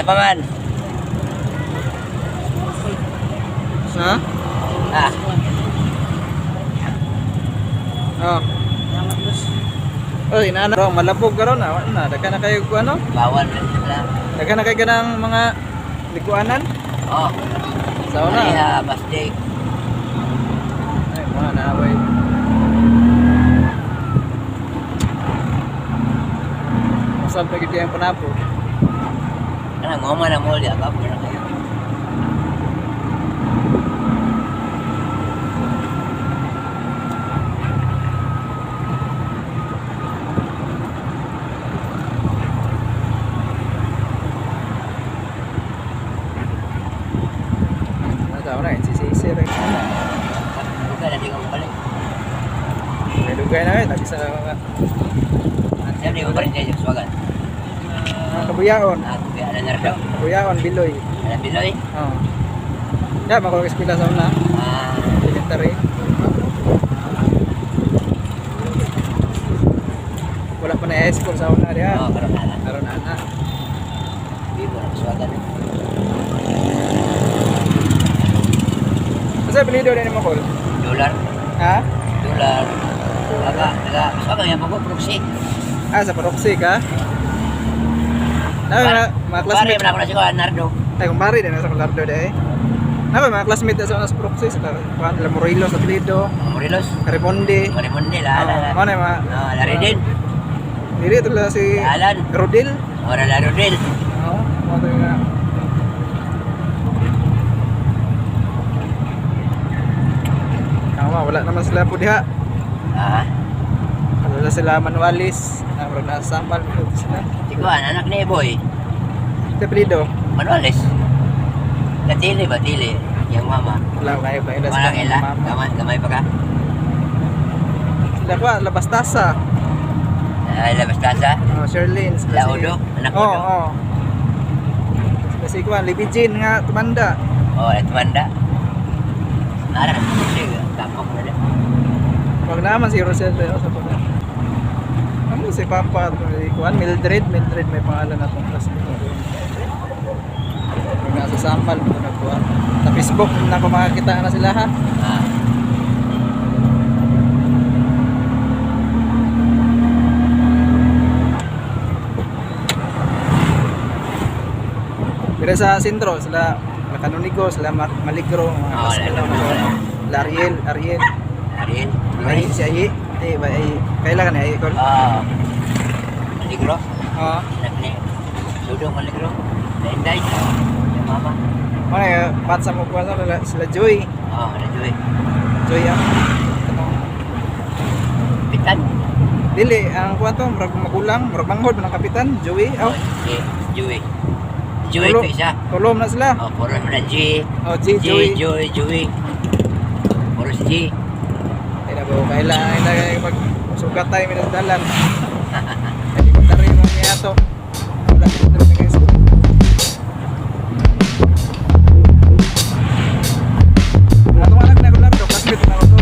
abangan. Ha? Ah. Oh. Oy, inaana ro malabog karon na. Daghan na kayo ano? Bawal na sila. Daghan na kayo kanang mga likuanan? Oh. Sa una. Ay, basdik. Ay, mga naaway. Masal pa gid yung panapo. Kana ngoma na mo dia ka pala kayo. Dugay na lagi sa mga Siya di Barangay Kauswagan. Kabuyaon. Kaya na nardo. Kabuyaon Biloy. Ana Biloy. Oh. Ya mako eskwela sa una. Elementary. Wala pa na high school sa una diha. Oh, karon na. Karon ana. Di Kauswagan. Sa apelyido din mo kol? Dolar. Ha? Dolar. Taga Kauswagan yan po proxy. Ah, sa proxy ka? Na mga classmate. Pare na ko si Nardo. Ay, kumpare din sa Lardo de. Na mga classmate sa unas proxy sa kuan La Morelos sa apelyido. Morelos. Carimonde. Carimonde la. Ano ma? Laridin. Diri ito lang si Alan. Rodil. Ora la Rodil. Oo, ano nga. Wala naman sila po diha. Wala sila manualis. Wala na sampal po sila. Ikaw, anak ni Boy. Apelyido. Manualis. Katili ba? Tili. Yung mama. Wala kayo ba? Walang ila. Gamay pa ka? Sila ko, labas tasa. Labas tasa? Sherlyn. Laudo? Anak Udo? Oo. Kasi ko, Libijin nga, tumanda. Oo, tumanda. Nara ka siya. Tapok na rin. Wag naman si Rosel. Ano si Papa? Kuan Mildred may pangalan na itong classmate ko. Pag nasa sampal ko nagkuhan. Sa Facebook na ko makakita na sila ha. Pero sa sentro sila Canonigo, sila Maligro, Ariel. Ay, si Ayi. Kailangan ni Ayi ko. Maligro? Oo. Sudong Maligro. Nainday. Mama. Ano yung pat sa mukha sila Joy. Oo, Joy. Joy ang Kapitan? Dili, ang kuha to, marag magulang, marag manghod ng kapitan, Joey. Joey. Joey ko isa. Tulom na sila. Puro na G. Joey. Puro si G. Kailangan magsugat tayo minasdalan. Elementary mo niya ito. Wala dito na guys. Atong anak na kular to, classmate na ko to.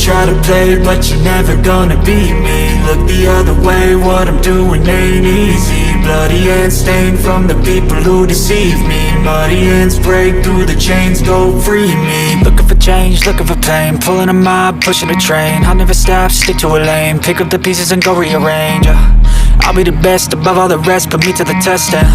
try to play, but you're never gonna beat me. Look the other way, what I'm doing ain't easy. Bloody hands stained from the people who deceive me. Muddy hands break through the chains, go free me. Looking for change, looking for pain, pulling a mob, pushing a train. I'll never stop, stick to a lane, pick up the pieces and go rearrange. I'll be the best above all the rest, put me to the test and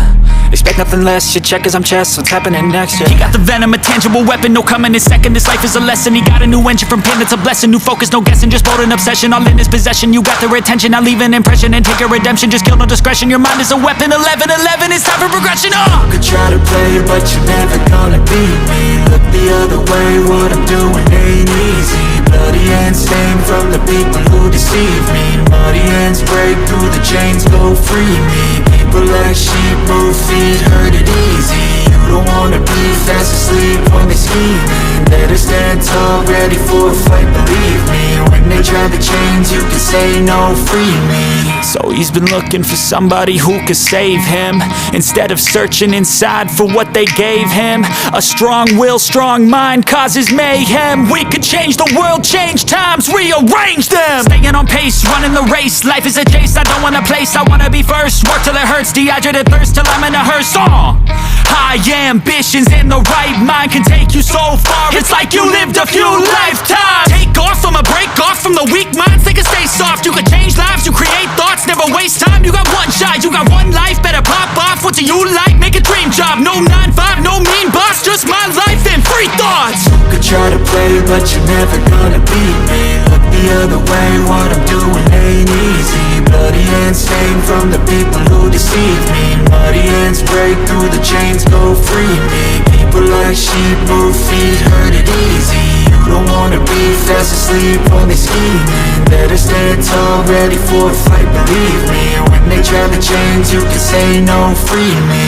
expect nothing less, your check is I'm chess, what's happening next, yeah. He got the venom, a tangible weapon, no coming in second. This life is a lesson, he got a new engine from pain, it's a blessing. New focus, no guessing, just bold and obsession. All in his possession, you got their attention. I'll leave an impression and take your redemption. Just kill, no discretion, your mind is a weapon. 11-11, it's time for progression, You could try to play, but you're never gonna beat me. Look the other way, what I'm doing ain't easy. Bloody hands stained from the people who deceive me. Muddy hands break through the chains, go free me. People like sheep move feet, hurt it easy. You don't wanna be fast asleep when they scheming. Better stand tall, ready for a fight, believe me. When they try the chains, you can say no, free me. So he's been looking for somebody who could save him, instead of searching inside for what they gave him. A strong will, strong mind causes mayhem. We could change the world, change times, rearrange them. Staying on pace, running the race. Life is a chase, I don't want a place. I wanna be first, work till it hurts. Dehydrated thirst till I'm in a hearse. High ambitions and the right mind can take you so far. It's like you lived a few lifetimes. Take off, I'ma break off from the weak minds. They can stay soft, you can change lives, you create thoughts. Never waste time, you got one shot, you got one life. Better pop off, what do you like? Make a dream job, no 9-5, no mean boss. Just my life and free thoughts. You could try to play, but you're never gonna beat me. Look the other way, what I'm doing ain't easy. Bloody hands stained from the people who deceive me. Muddy hands break through the chains, go free me. People like sheep move feet, hurt it easy. You don't wanna be fast asleep when they scheming. Better stand tall, ready for a fight, believe me. When they try the chains, you can say no, free me.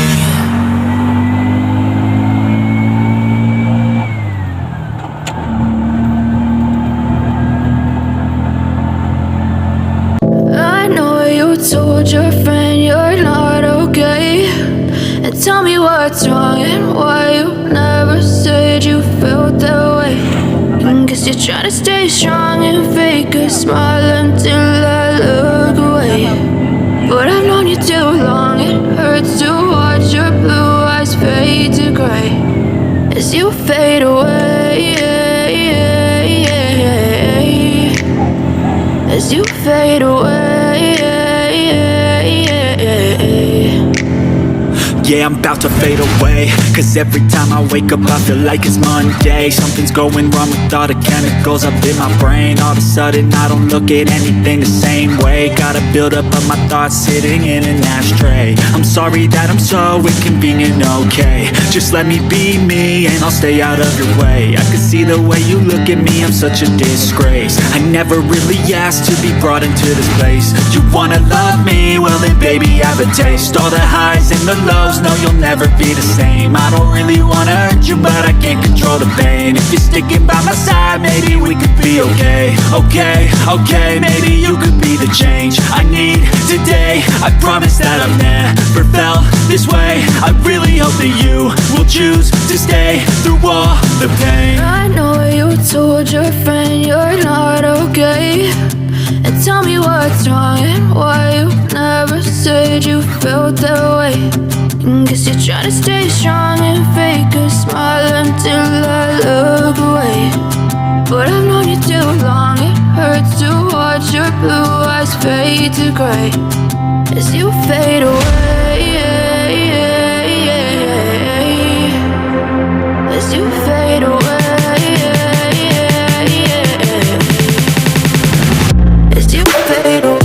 Told your friend you're not okay, and tell me what's wrong and why you never said you felt that way. Guess you're trying to stay strong and fake a smile until I look away. But I've known you too long, it hurts to watch your blue eyes fade to gray as you fade away, as you fade away. Yeah, I'm about to fade away, cause every time I wake up I feel like it's Monday. Something's going wrong with all the chemicals up in my brain. All of a sudden I don't look at anything the same way. Gotta build up of my thoughts sitting in an ashtray. I'm sorry that I'm so inconvenient, okay. Just let me be me and I'll stay out of your way. I can see the way you look at me, I'm such a disgrace. I never really asked to be brought into this place. You wanna love me? Well then baby have a taste. All the highs and the lows, no, you'll never be the same. I don't really wanna hurt you, but I can't control the pain. If you're sticking by my side, maybe we could be okay. Okay, maybe you could be the change I need today. I promise that I've never felt this way. I really hope that you will choose to stay through all the pain. I know you told your friend you're not okay, and tell me what's wrong and why you never said you felt that way. Guess you're trying to stay strong and fake a smile until I look away. But I've known you too long, it hurts to watch your blue eyes fade to gray as you fade away, as you fade away, as you fade away.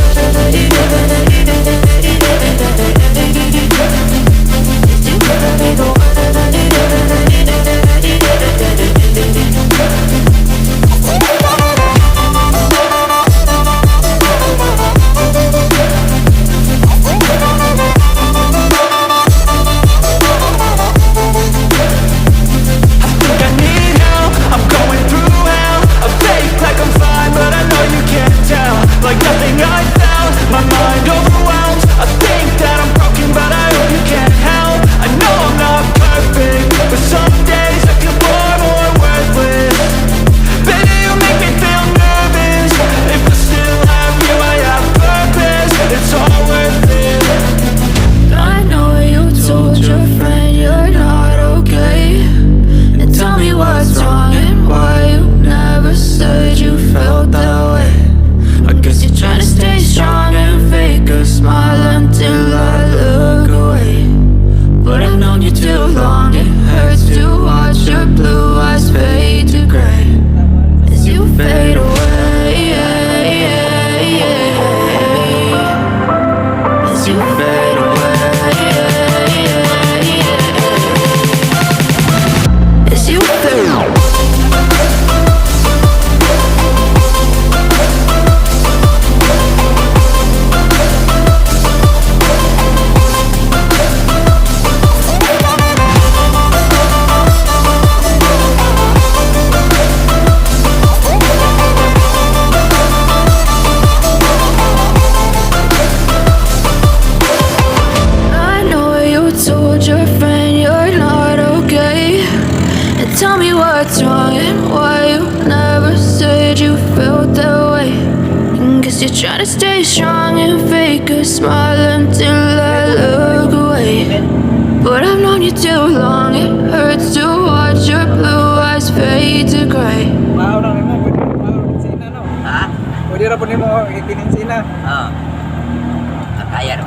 tell me what's wrong and why you never said you felt that way. Guess you're trying to stay strong and fake a smile until I look away. But I've known you too long, it hurts to watch your blue eyes fade to gray. Mahal na mo, pwede rin sina, no? Ha? Pwede rin po mo ikininsina. Oo. Kaya rin.